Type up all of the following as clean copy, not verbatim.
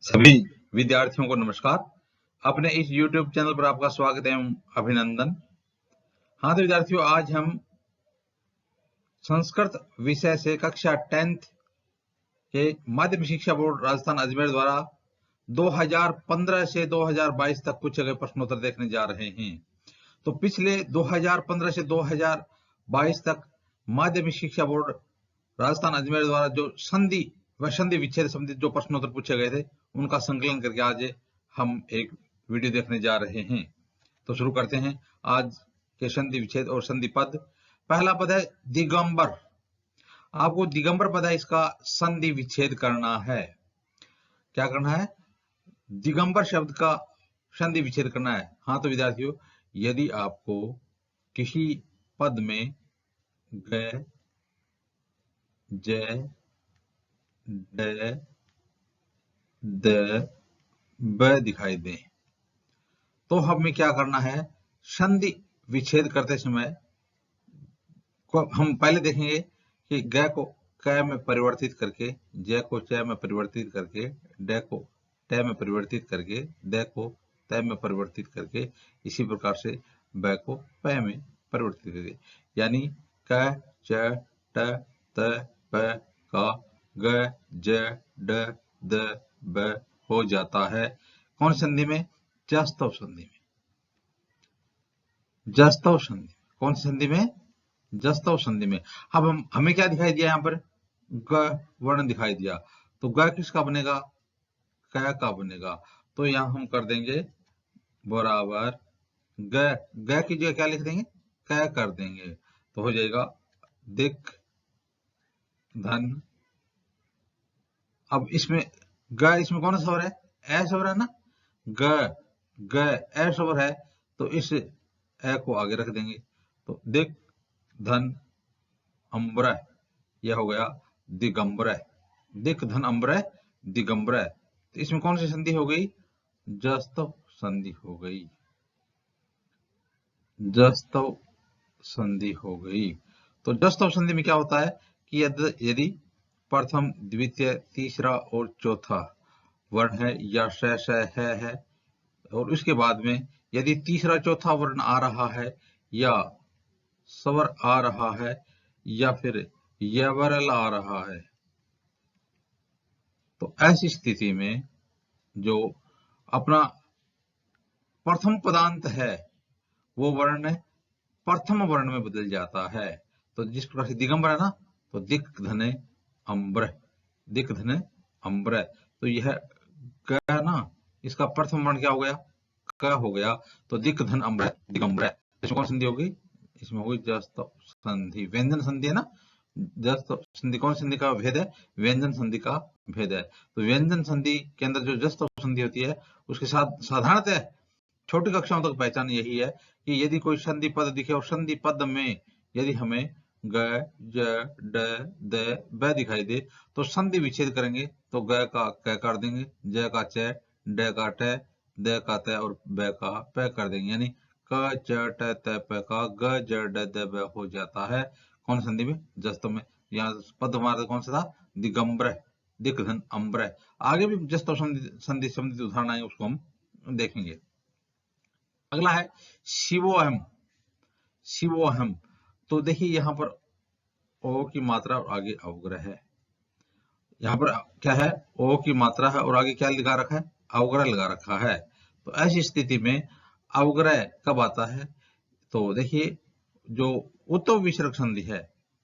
सभी विद्यार्थियों को नमस्कार। अपने इस YouTube चैनल पर आपका स्वागत एवं अभिनंदन। हाँ तो विद्यार्थियों, आज हम संस्कृत विषय से कक्षा 10th के माध्यमिक शिक्षा बोर्ड राजस्थान अजमेर द्वारा 2015 से 2022 तक पूछे गए प्रश्नोत्तर देखने जा रहे हैं। तो पिछले 2015 से 2022 तक माध्यमिक शिक्षा बोर्ड राजस्थान अजमेर द्वारा जो संधि व संधि विच्छेद संबंधित जो प्रश्नोत्तर पूछे गए थे उनका संकलन करके आज हम एक वीडियो देखने जा रहे हैं। तो शुरू करते हैं आज के संधि विच्छेद और संधि पद। पहला पद है दिगंबर। आपको दिगंबर पद है, इसका संधि विच्छेद करना है। क्या करना है? दिगंबर शब्द का संधि विच्छेद करना है। हाँ तो विद्यार्थियों, यदि आपको किसी पद में ग, ज, ड, द, ब दिखाई दे तो हमें क्या करना है? संधि विच्छेद करते समय हम पहले देखेंगे कि ग को क में परिवर्तित करके, ज को च में परिवर्तित करके, ड को ट में परिवर्तित करके, द को त में परिवर्तित करके, इसी प्रकार से ब को प में परिवर्तित करके, यानी क, च, ट, त, प का ग, ज, ड, द, ब हो जाता है। कौन संधि में? जस्तव संधि में। जस्तव संधि। कौन संधि में? जस्तव संधि में। अब हमें क्या दिखाई दिया? यहाँ पर ग वर्ण दिखाई दिया, तो ग किसका बनेगा? क का बनेगा। तो यहाँ हम कर देंगे बराबर ग की जगह क्या लिख देंगे? क कर देंगे, तो हो जाएगा दिक धन। अब इसमें इसमें कौन सा स्वर है? ए स्वर है ना। ग ए स्वर है, तो इस ए को आगे रख देंगे, तो दिक धन अम्बर, यह हो गया दिगंबर। दिक धन अम्बर दिगंबर। तो इसमें कौन सी संधि हो गई? जस्तव संधि हो गई। जस्तव संधि हो गई। तो जस्तव संधि में क्या होता है कि यदि प्रथम, द्वितीय, तीसरा और चौथा वर्ण है या श है, और उसके बाद में यदि तीसरा चौथा वर्ण आ रहा है या स्वर आ रहा है या फिर यवरल आ रहा है, तो ऐसी स्थिति में जो अपना प्रथम पदांत है वो वर्ण प्रथम वर्ण में बदल जाता है। तो जिस प्रकार से दिगंबर है ना, तो दिक धने अम्बर, दिक धने अम्बर। तो यह क ना, इसका प्रथम वर्ण क्या हो गया? क हो गया, तो दिक धन अम्बर दिगंबर। इसमें कौन संधि होगी? इसमें होगी जस्तव संधि। व्यंजन संधि है ना। जस्तव संधि कौन संधि का भेद है? व्यंजन संधि का भेद है। तो व्यंजन संधि के अंदर जो जस्तव संधि होती है उसके साथ साधारणतः छोटी कक्षाओं तक पहचान यही है कि यदि कोई संधि पद दिखे और संधि पद में यदि हमें ग, ज, ड, द, ब दिखाई दे तो संधि विच्छेद करेंगे, तो ग का क कर देंगे, ज का च, ड का ट, द का त और ब का प कर देंगे, यानी क, च, ट, त, प का ग, ज, ड, द, ब हो जाता है। कौन संधि में? जस्तव में। यहाँ पद हमारा कौन सा था? दिगंबर, दिक धन अम्बर। आगे भी जस्तव संधि संबंधित उदाहरण आएंगे, उसको हम देखेंगे। अगला है शिवोहम। शिवोहम, तो देखिए यहाँ पर ओ की मात्रा और आगे अवग्रह है। यहाँ पर क्या है? ओ की मात्रा है और आगे क्या लगा रखा है? अवग्रह लगा रखा है। तो ऐसी स्थिति में अवग्रह कब आता है? तो देखिए जो उत्तव विसर्ग संधि है,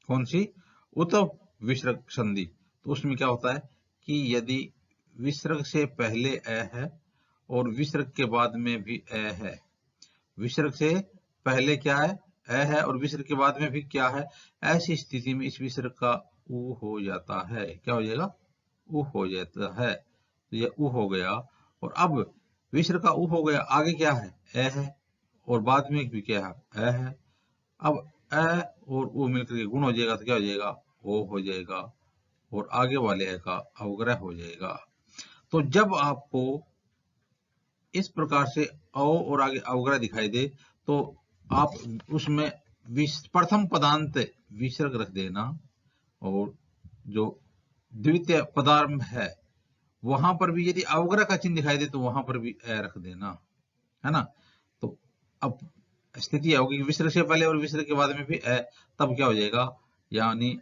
कौन सी? उत्तव विसर्ग संधि। तो उसमें क्या होता है कि यदि विसर्ग से पहले अ है और विसर्ग के बाद में भी अ है, विसर्ग से पहले क्या है? अ है और विसर्ग के बाद में भी क्या है? ऐसी स्थिति में इस विसर्ग का उ हो जाता है। क्या हो जाएगा? उ हो जाता है। तो ये उ हो गया, और अब विसर्ग का उ हो गया, आगे क्या है? अ है और बाद में भी क्या है? अ है। अब अ और उ मिलकर के गुण हो जाएगा, तो क्या हो जाएगा? ओ हो जाएगा, और आगे वाले अ का अवग्रह हो जाएगा। तो जब आपको इस प्रकार से अ और आगे अवग्रह दिखाई दे तो आप उसमें प्रथम पदांत विसर्ग रख देना, और जो द्वितीय पदार्थ है वहां पर भी यदि अवग्रह का चिन्ह दिखाई दे तो वहां पर भी ए रख देना, है ना। तो अब स्थिति यह होगी कि विसर्ग से पहले और विसर्ग के बाद में भी ए, तब क्या हो जाएगा, यानी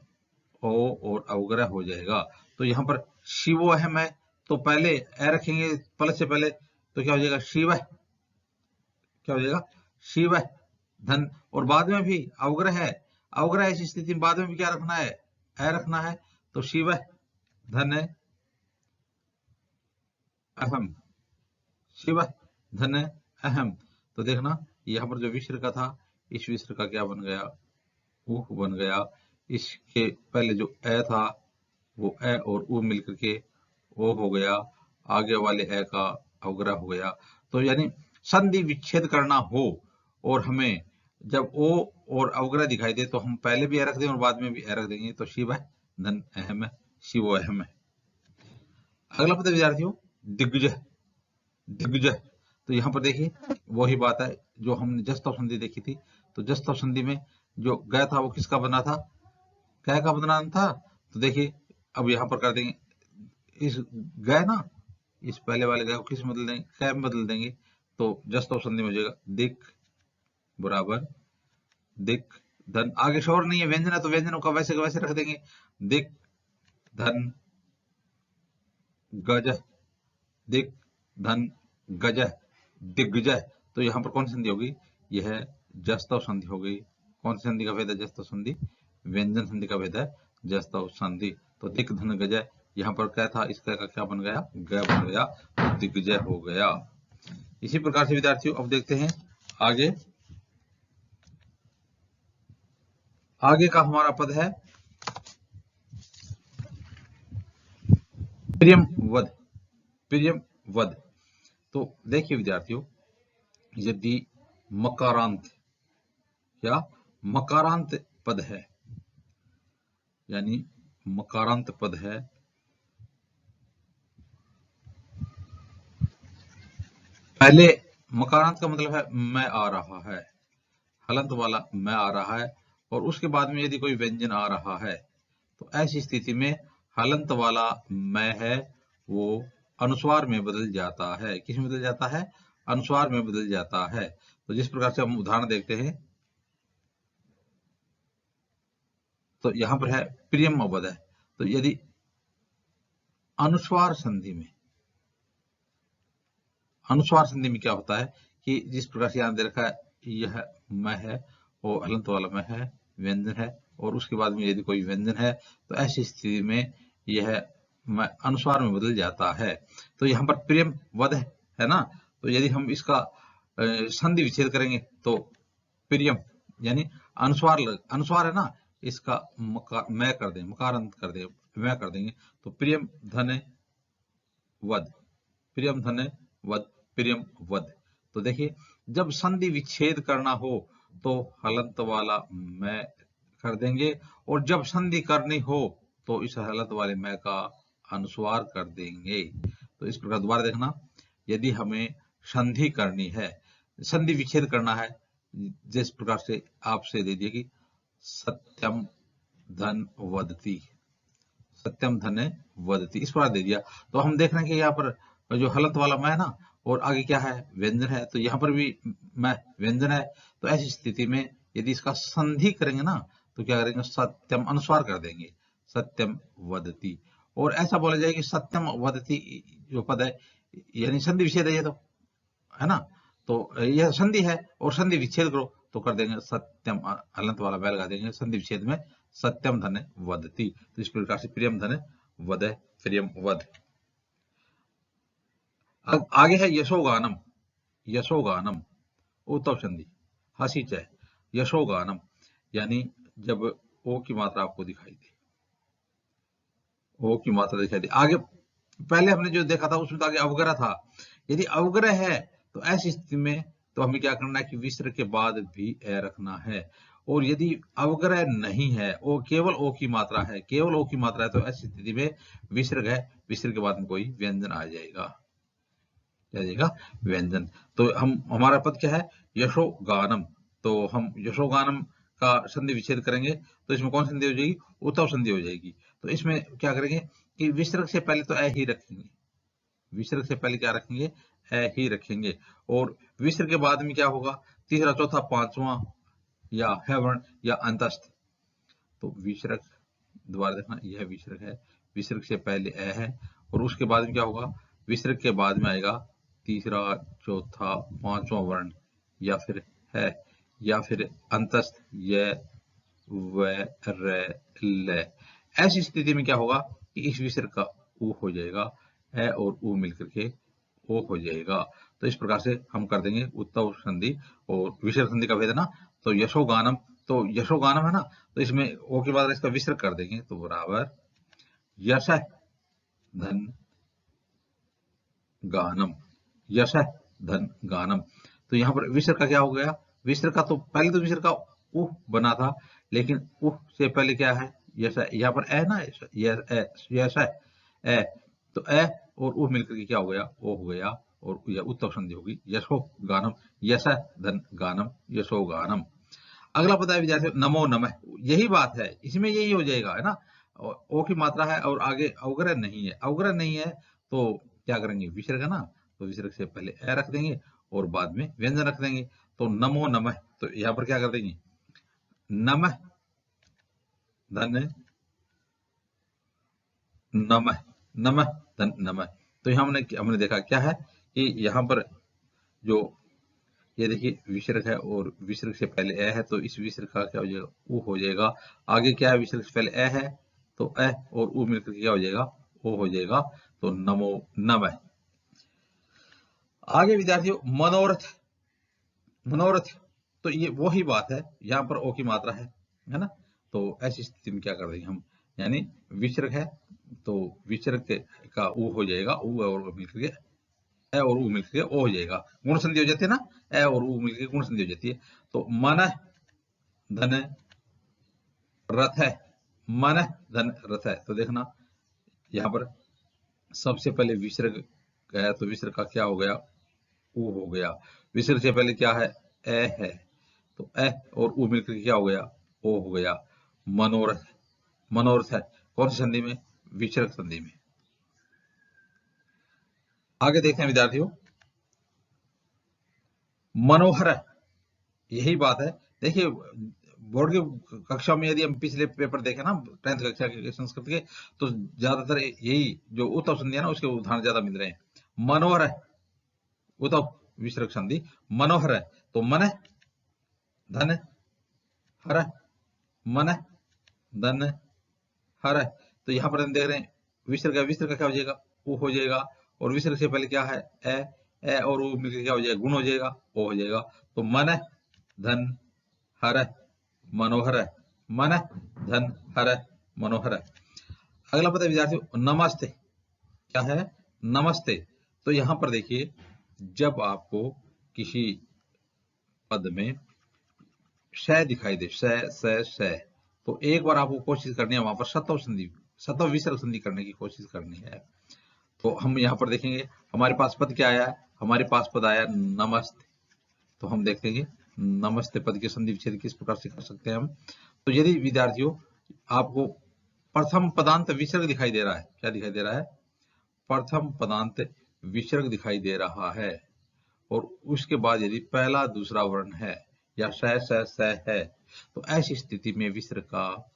ओ और अवग्रह हो जाएगा। तो यहाँ पर शिवो अहम है, तो पहले ए रखेंगे प्लस से पहले, तो क्या हो जाएगा, शिव, क्या हो जाएगा, शिव धन, और बाद में भी अवग्रह है, अवग्रह ऐसी स्थिति में बाद में भी क्या रखना है, ए रखना है। तो शिव धन अहम, शिव धन अहम। तो देखना यहाँ पर जो विसर्ग का था, इस विसर्ग का क्या बन गया, ऊ बन गया। इसके पहले जो ए था वो ए और ऊ मिलकर के ओ हो गया, आगे वाले ए का अवग्रह हो गया। तो यानी संधि विच्छेद करना हो और हमें जब ओ और अवग्रह दिखाई दे तो हम पहले भी ए रख दें और बाद में भी ए रख देंगे। तो शिव धन अहम है, शिवो अहम है। अगला पद विद्यार्थियों, दिग्विजय, दिग्विजय। तो यहाँ पर देखिए वही बात है जो हमने जस्तव संधि देखी थी। तो जस्तव संधि में जो ग था वो किसका बना था, कै का बना था। तो देखिए अब यहाँ पर कर देंगे, इस ग ना, इस पहले वाले ग को किस में बदल देंगे, कै में बदल देंगे। तो जस्तव संधि में हो जाएगा दिक बराबर दिक धन, आगे शोर नहीं है, व्यंजन है तो व्यंजनों का वैसे का वैसे रख देंगे, दिक धन गज, दिक धन गज, दिग्विजय। तो यहाँ पर कौन सी संधि होगी, यह जस्तव संधि हो गई। कौन सी संधि का भेद है, जस्तव संधि, व्यंजन संधि का भेद है जस्तव संधि। तो दिक धन गजय, यहाँ पर क्या था, इसका का क्या बन गया, ग बन गया, तो दिग्विजय हो गया। इसी प्रकार से विद्यार्थियों अब देखते हैं आगे, आगे का हमारा पद है प्रियम वध, प्रियम वध। तो देखिए विद्यार्थियों, यदि मकारांत या मकारांत पद है, यानी मकारांत पद है, पहले मकारांत का मतलब है मैं आ रहा है, हलंत वाला मैं आ रहा है, और उसके बाद में यदि कोई व्यंजन आ रहा है तो ऐसी स्थिति में हलंत वाला मैं है वो अनुस्वार में बदल जाता है। किस में बदल जाता है, अनुस्वार में बदल जाता है। तो जिस प्रकार से हम उदाहरण देखते हैं, तो यहां पर है प्रियम पद है, तो यदि अनुस्वार संधि में, अनुस्वार संधि में क्या होता है कि जिस प्रकार से यहां दे रखा है, यह मैं है, वो हलंत वाला मैं है, व्यंजन है, और उसके बाद में यदि कोई व्यंजन है तो ऐसी स्थिति में यह मैं अनुस्वार में बदल जाता है। तो यहाँ पर प्रियम वध है ना, तो यदि हम इसका संधि विच्छेद करेंगे तो प्रियम यानी अनुस्वार, अनुस्वार है ना, इसका मैं कर दें, मकारांत कर दे, मैं कर देंगे। तो प्रियम धन वध, प्रियम धन वध, प्रियम वध। तो देखिए जब संधि विच्छेद करना हो तो हलंत वाला मैं कर देंगे, और जब संधि करनी हो तो इस हलंत वाले मैं का अनुस्वार कर देंगे। तो इस प्रकार दोबारा देखना, यदि हमें संधि करनी है, संधि विच्छेद करना है, जिस प्रकार से आपसे दे दिया कि सत्यम धन वदती, सत्यम धन वदती, इस प्रकार दे दिया। तो हम देख रहे हैं कि यहाँ पर जो हलंत वाला मैं है ना, और आगे क्या है, व्यंजन है, तो यहाँ पर भी मैं व्यंजन है। तो ऐसी स्थिति में यदि इसका संधि करेंगे ना तो क्या करेंगे, सत्यम अनुस्वार कर देंगे, सत्यम वदती। और ऐसा बोला जाए कि सत्यम वदती जो पद है यानी संधि विच्छेद है ये, तो है ना, तो यह संधि है और संधि विच्छेद करो तो कर देंगे सत्यम, हलंत वाला बैल लगा देंगे, संधि विच्छेद में सत्यम धन वदती। तो इस प्रकार से प्रियम धन वद, प्रियम वध। अब आगे है यशोगानम, यशोगानम उत्तव संधि, हसी चय, यशोगानम यानी जब ओ की मात्रा आपको दिखाई दे, ओ की मात्रा दिखाई दे। आगे पहले हमने जो देखा था उसमें तो आगे अवग्रह था, यदि अवग्रह है तो ऐसी स्थिति में तो हमें क्या करना है कि विसर्ग के बाद भी ए रखना है, और यदि अवग्रह नहीं है, ओ केवल ओ की मात्रा है, केवल ओ की मात्रा है, तो ऐसी स्थिति में विसर्ग है, विसर्ग के बाद में कोई व्यंजन आ जाएगा, क्या जाएगा, व्यंजन। तो हमारा पद क्या है, यशोगानम। तो हम यशोगानम का संधि विच्छेद करेंगे तो इसमें कौन संधि हो जाएगी, उत्तव संधि हो जाएगी। तो इसमें क्या करेंगे कि विसर्ग से पहले तो ए ही रखेंगे, विसर्ग से पहले क्या रखेंगे, ए ही रखेंगे। और विसर्ग के बाद में क्या होगा, तीसरा, चौथा, पांचवा या है वर्ण या अंतस्थ। तो विसर्ग, दोबारा देखना, यह विसर्ग है, विसर्ग से पहले ए है, और उसके बाद में क्या होगा, विसर्ग के बाद में आएगा तीसरा, चौथा, पांचवा वर्ण, या फिर है, या फिर अंतस्थ, य, व, र, ल। ऐसी स्थिति में क्या होगा कि इस विसर्ग का ऊ हो जाएगा, ए और ऊ मिलकर के ओ हो जाएगा। तो इस प्रकार से हम कर देंगे उत्तव संधि और विसर्ग संधि का भेद ना। तो यशोगानम, तो यशोगानम है ना, तो इसमें ओ के बाद इसका विसर्ग कर देंगे, तो बराबर यश धन गानम, यश धन गानम। तो यहाँ पर विसर्ग का क्या हो गया, विसर्ग का तो पहले तो विसर्ग का उह बना था, लेकिन उह से पहले क्या है, यश है, यहाँ पर ए ना, यश है, ए, तो ए और उह मिलकर के क्या हो गया, ओ हो गया, और यह उत्तव संधि होगी, यशो गानम, यश धन गानम, यशो गानम। अगला पता है विद्यार्थी, नमो नमः, यही बात है, इसमें यही हो जाएगा, है ना। ओ की मात्रा है और आगे अवग्रह नहीं है, अवग्रह नहीं है तो क्या करेंगे, विसर्ग है ना, तो विसर्ग से पहले ए रख देंगे और बाद में व्यंजन रख देंगे। तो नमो नमः, तो यहाँ पर क्या कर देंगे, नमः धन नमः, नमः धन नमः। तो यहाँ हमने देखा क्या है कि यहाँ पर जो ये देखिए विसर्ग है और विसर्ग से पहले ए है, तो इस विसर्ग का क्या हो जाएगा, ऊ हो जाएगा। आगे क्या है, विसर्ग से पहले ए है, तो ए और ऊ मिलकर क्या हो जाएगा, ओ हो जाएगा। तो नमो नमः। आगे विद्यार्थियों, मनोरथ, मनोरथ, तो ये वही बात है, यहाँ पर ओ की मात्रा है ना। तो ऐसी स्थिति में क्या कर देंगे हम, यानी विसर्ग है तो विसर्ग का ऊ हो जाएगा, ऊ और मिलकर के ए और ऊ मिलकर के ओ हो जाएगा, गुण संधि हो जाती है ना, ए और ऊ मिलकर गुण संधि हो जाती है। तो मन धन रथ है, मन धन रथ है, तो देखना यहाँ पर सबसे पहले विसर्ग गया, तो विसर्ग का क्या हो गया, ऊ हो गया। विसर्ग से पहले क्या है, ए है, तो ए और ऊ मिलकर क्या हो गया, ओ हो गया। मनोरथ, मनोरथ है, कौन सी संधि में, विसर्ग संधि में। आगे देखते हैं विद्यार्थियों, मनोहर, यही बात है। देखिए बोर्ड की कक्षा में यदि हम पिछले पेपर देखें ना, 10th कक्षा के संस्कृत के, तो ज्यादातर यही जो उत्तव संधि है ना, उसके उदाहरण ज्यादा मिल रहे हैं। मनोहर है, उत्तव विसर्ग संधि, मनोहर है, तो मन धन हर, मन धन हर, तो यहाँ पर हम देख रहे हैं विसर्ग, विसर्ग का क्या हो जाएगा, ऊ हो जाएगा, और विसर्ग से पहले क्या है, ए और ऊ मिलकर क्या हो जाएगा, गुण हो जाएगा, ओ हो जाएगा। तो मन धन हर मनोहर, मन धन हर मनोहर। अगला पता है विद्यार्थियों, नमस्ते, क्या है, नमस्ते। तो यहां पर देखिए, जब आपको किसी पद में श दिखाई दे, श, तो एक बार आपको कोशिश करनी है वहां पर सत्व संधि, सत्व विसर्ग संधि करने की कोशिश करनी है। तो हम यहाँ पर देखेंगे हमारे पास पद क्या आया है, हमारे पास पद आया नमस्ते। तो हम देखेंगे नमस्ते पद के संधि विच्छेद किस प्रकार से कर सकते हैं हम। तो यदि विद्यार्थियों आपको प्रथम पदांत विसर्ग दिखाई दे रहा है, क्या दिखाई दे रहा है, प्रथम पदांत विसर्ग दिखाई दे रहा है, और उसके बाद यदि पहला दूसरा वर्ण है या स है, तो ऐसी स्थिति में विसर्ग का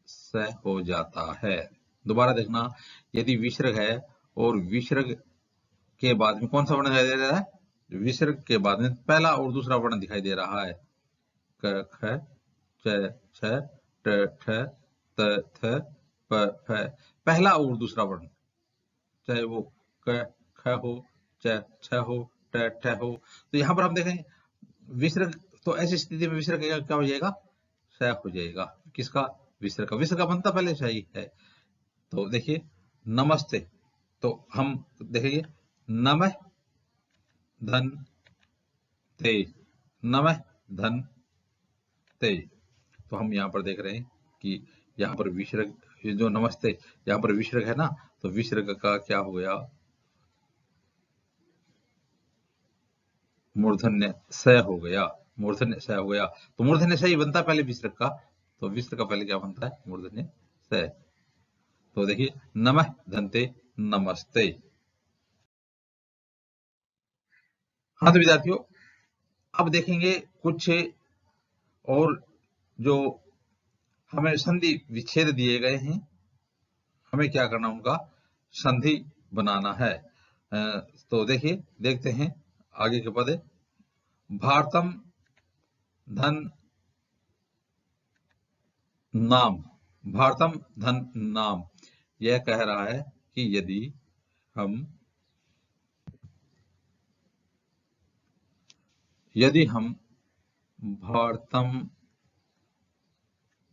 स हो जाता है। दोबारा देखना, यदि विसर्ग है और विसर्ग के बाद में कौन सा वर्ण दिखाई दे रहा है, विसर्ग के बाद में पहला और दूसरा वर्ण दिखाई दे रहा है, क, ख, च, छ, ट, ठ, त, थ, प, फ, पहला और दूसरा वर्ण, चाहे वो क, ख हो, च, छ हो, ट, ठ हो। तो यहां पर हम देखें विसर्ग, तो ऐसी स्थिति में विसर्ग क्या हो जाएगा, स हो जाएगा, किसका, विसर्ग का, विसर्ग का बनता पहले सही है। तो देखिए नमस्ते, तो हम देखेंगे नमः धन ते, नमः धन ते। तो हम यहाँ पर देख रहे हैं कि यहाँ पर विसर्ग, जो नमस्ते यहाँ पर विसर्ग है ना, तो विसर्ग का क्या हो गया, मूर्धन्य स हो गया, मूर्धन्य स हो गया। तो मूर्धन्य स ही बनता है पहले विसर्ग का, तो विसर्ग का पहले क्या बनता है, मूर्धन्य स। तो देखिए नमः धनते, नमस्ते। हाँ तो विद्यार्थियों, अब देखेंगे कुछ और जो हमें संधि विच्छेद दिए गए हैं, हमें क्या करना, उनका संधि बनाना है। तो देखिए, देखते हैं आगे के पद। भारतम धन नाम, भारतम धन नाम, यह कह रहा है कि यदि हम भारतम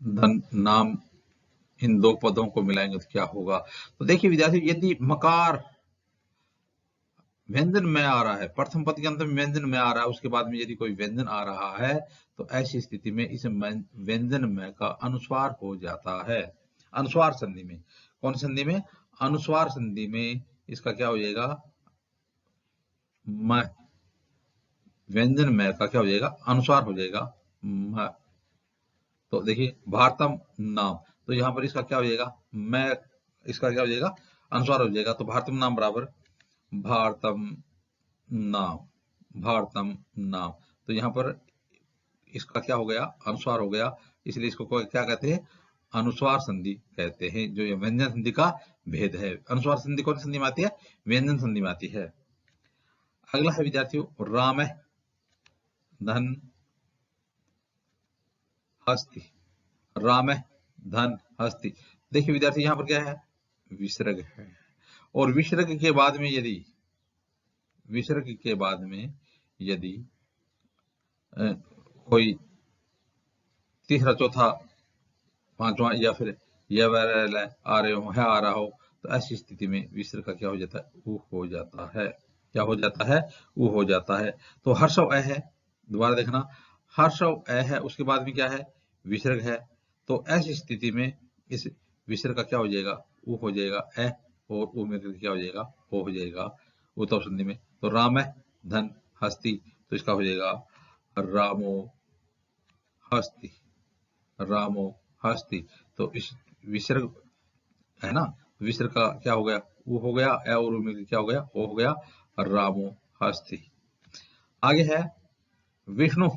धन नाम इन दो पदों को मिलाएंगे तो क्या होगा। तो देखिए विद्यार्थी, यदि मकार व्यंजन में आ रहा है, प्रथम पद के अंत में व्यंजन में आ रहा है, उसके बाद में यदि कोई व्यंजन आ रहा है, तो ऐसी स्थिति में इस व्यंजन में का अनुस्वार हो जाता है। अनुस्वार संधि में, कौन संधि में, अनुस्वार संधि में इसका क्या हो जाएगा, म, व्यंजन में का क्या हो जाएगा, अनुस्वार हो जाएगा म। तो देखिए भारतम नाम, तो यहां पर इसका क्या हो जाएगा, मैं, इसका क्या हो जाएगा, अनुस्वार हो जाएगा। तो भारतम नाम बराबर भारतम नाम, भारतम नाम, तो यहां पर इसका क्या हो गया, अनुस्वार हो गया, इसलिए इसको क्या कहते हैं, अनुस्वार संधि कहते हैं। जो ये व्यंजन संधि का भेद है। अनुस्वार संधि कौन सी संधि में आती है, व्यंजन संधि में आती है। अगला है विद्यार्थियों, राम धन हस्ति, राम धन हस्ति। देखिए विद्यार्थी, यहां पर क्या है, विसर्ग है, और विसर्ग के बाद में यदि, विसर्ग के बाद में यदि कोई तीसरा चौथा पांचवा या फिर यह आ रहे हो, है आ रहा हो, तो ऐसी स्थिति में विसर्ग का क्या हो जाता है, ऊ हो जाता है। क्या हो जाता है, ऊ हो जाता है। तो हर्षव अ है, दोबारा देखना, हर्षव अ है, उसके बाद में क्या है, विसर्ग है। तो ऐसी स्थिति में इस विसर्ग का क्या हो जाएगा, ऊ हो जाएगा, अ और ऊ में क्या हो जाएगा, ओ हो जाएगा उत्तम संधि में। तो राम धन हस्ति, तो इसका हो जाएगा रामो हस्ति, रामो हस्ति। तो इस विसर्ग है ना, विसर्ग का क्या हो गया, वो हो गया, ए और में क्या हो गया, वो हो गया रामो हस्ति। आगे है विष्णु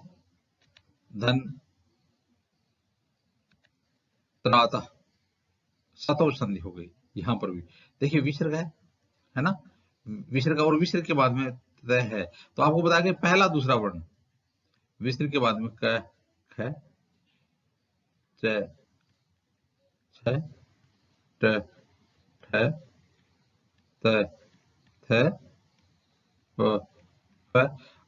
धन त्राता, सतो संधि हो गई यहां पर भी। देखिए विसर्ग है ना, विसर्ग और विसर्ग के बाद में तय है। तो आपको बता के पहला दूसरा वर्ण विसर्ग के बाद में क, ख, च, छ, ट, ठ, त, थ, प, प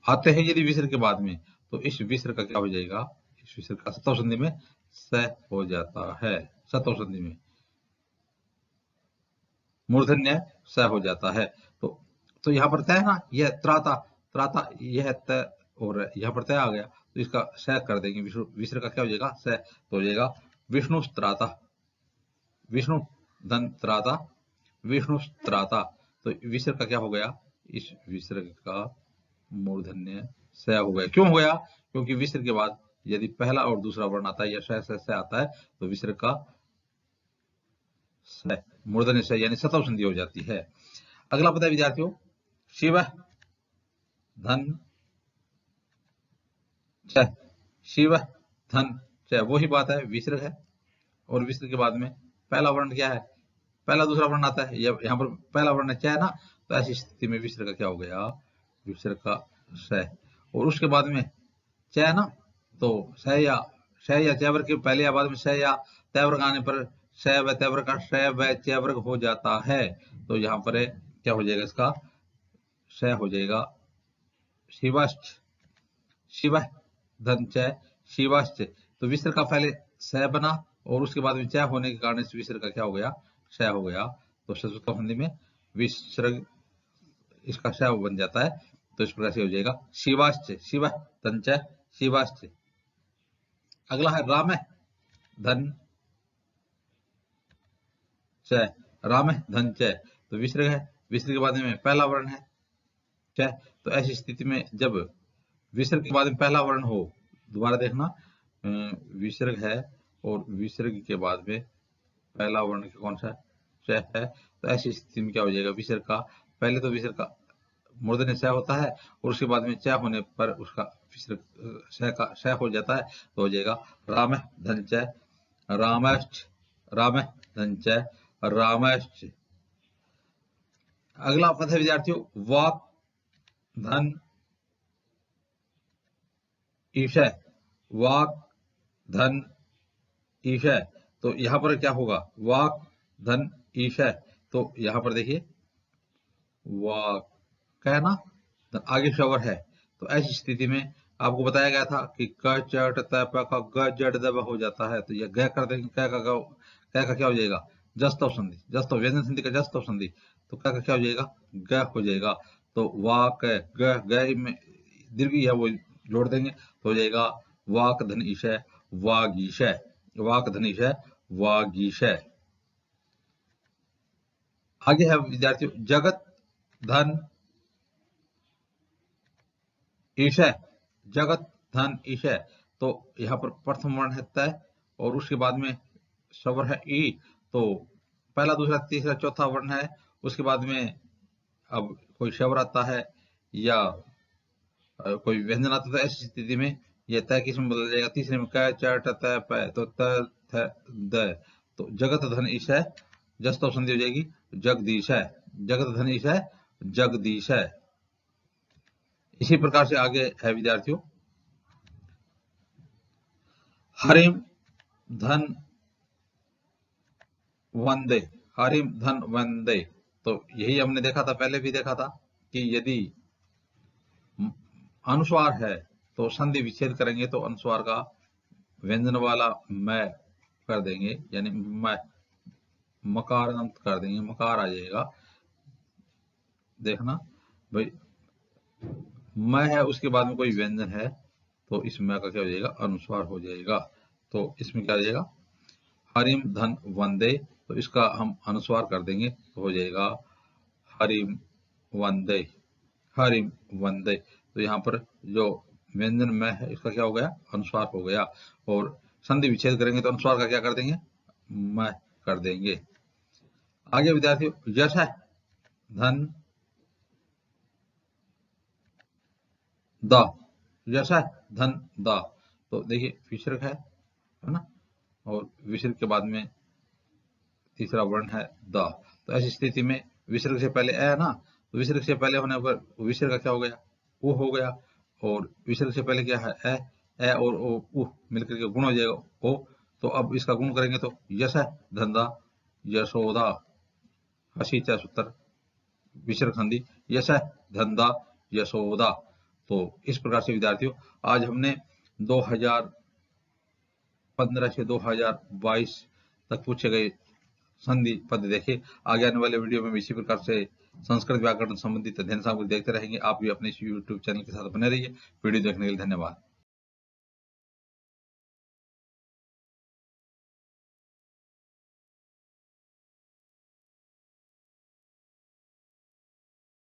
आते हैं यदि विसर्ग के बाद में, तो इस विसर्ग का क्या हो जाएगा, इस विसर्ग का सतव संधि में स हो जाता है, सतव संधि में मूर्धन्य स हो जाता है। तो यहां पर तय है ना, यह त्राता, त्राता यह तय, और यहां पर तय आ गया, तो इसका स कर देंगे, विसर्ग का क्या हो जाएगा, स, तो हो जाएगा विष्णु त्राता, विष्णु धन त्राता, विष्णु त्राता। तो विसर्ग का क्या हो गया, इस विसर्ग का मूर्धन्य स हो गया। क्यों हो गया, क्योंकि विसर्ग के बाद यदि पहला और दूसरा वर्ण आता है या स आता है, तो विसर्ग का स, मूर्धन्य स यानी सतव संधि हो जाती है। अगला पता है विद्यार्थियों, शिव धन च, शिव धन च, वही बात है, विसर्ग है, और विसर्ग के बाद में पहला वर्ण क्या है, पहला दूसरा वर्ण आता है, यहाँ पर पहला वर्ण च है ना, तो ऐसी स्थिति में विसर्ग का क्या हो गया, विसर्ग का स, और उसके बाद में च है ना, तो स या च वर्ग के पहले या बाद में स या तय वर्ग आने पर स व तय वर्ग का स व च वर्ग हो जाता है। तो यहाँ पर क्या हो जाएगा, इसका स हो जाएगा शिवाश्च, शिव धन च, शिवाश्च। तो विसर्ग का पहले स बना, और उसके बाद में च होने के कारण इस विसर्ग का क्या हो गया, स हो गया। तो चतुर्थ संधि में विसर्ग इसका स बन जाता है। तो इस प्रकार से हो जाएगा शिवाश्च, शिव धन च, शिवाश्च। अगला है राम धन च, राम धन च, तो विसर्ग है, विसर्ग के बाद में पहला वर्ण है च। तो ऐसी स्थिति में जब विसर्ग के बाद में पहला वर्ण हो, दोबारा देखना, विसर्ग है और विसर्ग के बाद में पहला वर्ण कौन सा है, च है, तो ऐसी स्थिति में क्या हो जाएगा, विसर्ग का पहले तो विसर्ग का मूर्धन्य च होता है और उसके बाद में च होने पर उसका विसर्ग श हो जाता है, तो हो जाएगा राम धन च रामश्च, राम धन च रामश्च। अगला पद है विद्यार्थियों वाक धन ईशय, वाक धन ईशय, तो यहां पर क्या होगा, वाक धन ईशय, तो यहां पर देखिए वाक है ना, तो आगे शवर है, तो ऐसी स्थिति में आपको बताया गया था कि क च ट त प क ग ज ड द ब हो जाता है, तो यह ग कर देंगे, क का क्या हो जाएगा, जस्तव संधि, जस्तव व्यंजन संधि का जस्तव संधि, तो क का क्या हो जाएगा, ग हो जाएगा, तो वाक ग में दीर्घ है वो जोड़ देंगे, तो हो जाएगा वाक धन ईशय वागीशय, वाक धन ईशय वागीशय। आगे है विद्यार्थियों जगत धन ईशय, जगत धन ईशय, तो यहाँ पर प्रथम वर्ण है तय और उसके बाद में स्वर है ई, तो पहला दूसरा तीसरा चौथा वर्ण है, उसके बाद में अब कोई स्वर आता है या कोई व्यंजन आता है, तो ऐसी स्थिति में यह तय किस में बदल जाएगा, तीसरे में क च ट त प, तो त थ द, तो जगत धन ईशय जस्तव संधि हो जाएगी जगदीशय, जगत धन ईशय जगदीशय। इसी प्रकार से आगे है विद्यार्थियों हरिम धन वंदे, हरिम धन वंदे, तो यही हमने देखा था, पहले भी देखा था कि यदि अनुस्वार है तो संधि विच्छेद करेंगे तो अनुस्वार का व्यंजन वाला मैं कर देंगे, यानी मैं मकार अंत कर देंगे, मकार आ जाएगा, देखना भाई मैं है उसके बाद में कोई व्यंजन है तो इस मैं का क्या हो जाएगा, अनुस्वार हो जाएगा, तो इसमें क्या हो जाएगा हरिम धन वंदे, तो इसका हम अनुस्वार कर देंगे तो हो जाएगा हरिम वंदे, हरिम वंदे, तो यहाँ पर जो व्यंजन में है इसका क्या हो गया, अनुस्वार हो गया, और संधि विच्छेद करेंगे तो अनुस्वार का क्या कर देंगे, मैं कर देंगे। आगे विद्यार्थियों यश है धन द, यश है धन द, तो देखिए विसर्ग है ना, और विसर्ग के बाद में तीसरा वर्ण है द, तो ऐसी स्थिति में विसर्ग से पहले है ना, तो विसर्ग से पहले होने पर विसर्ग का क्या हो गया, उ हो गया, और विसर्ग से पहले क्या है ए और उ मिलकर के गुण हो जाएगा ओ, तो अब इसका गुण करेंगे तो यश है धंधा यशोदा, हसी च सूत्र विसर्ग संधि यश है धंधा यशोदा। तो इस प्रकार से विद्यार्थियों आज हमने 2015 से 2022 तक पूछे गए संधि पद देखे। आगे आने वाले वीडियो में इसी प्रकार से संस्कृत व्याकरण संबंधित अध्ययन सामग्री देखते रहेंगे। आप भी अपने YouTube चैनल के साथ बने रहिए। वीडियो देखने के लिए धन्यवाद।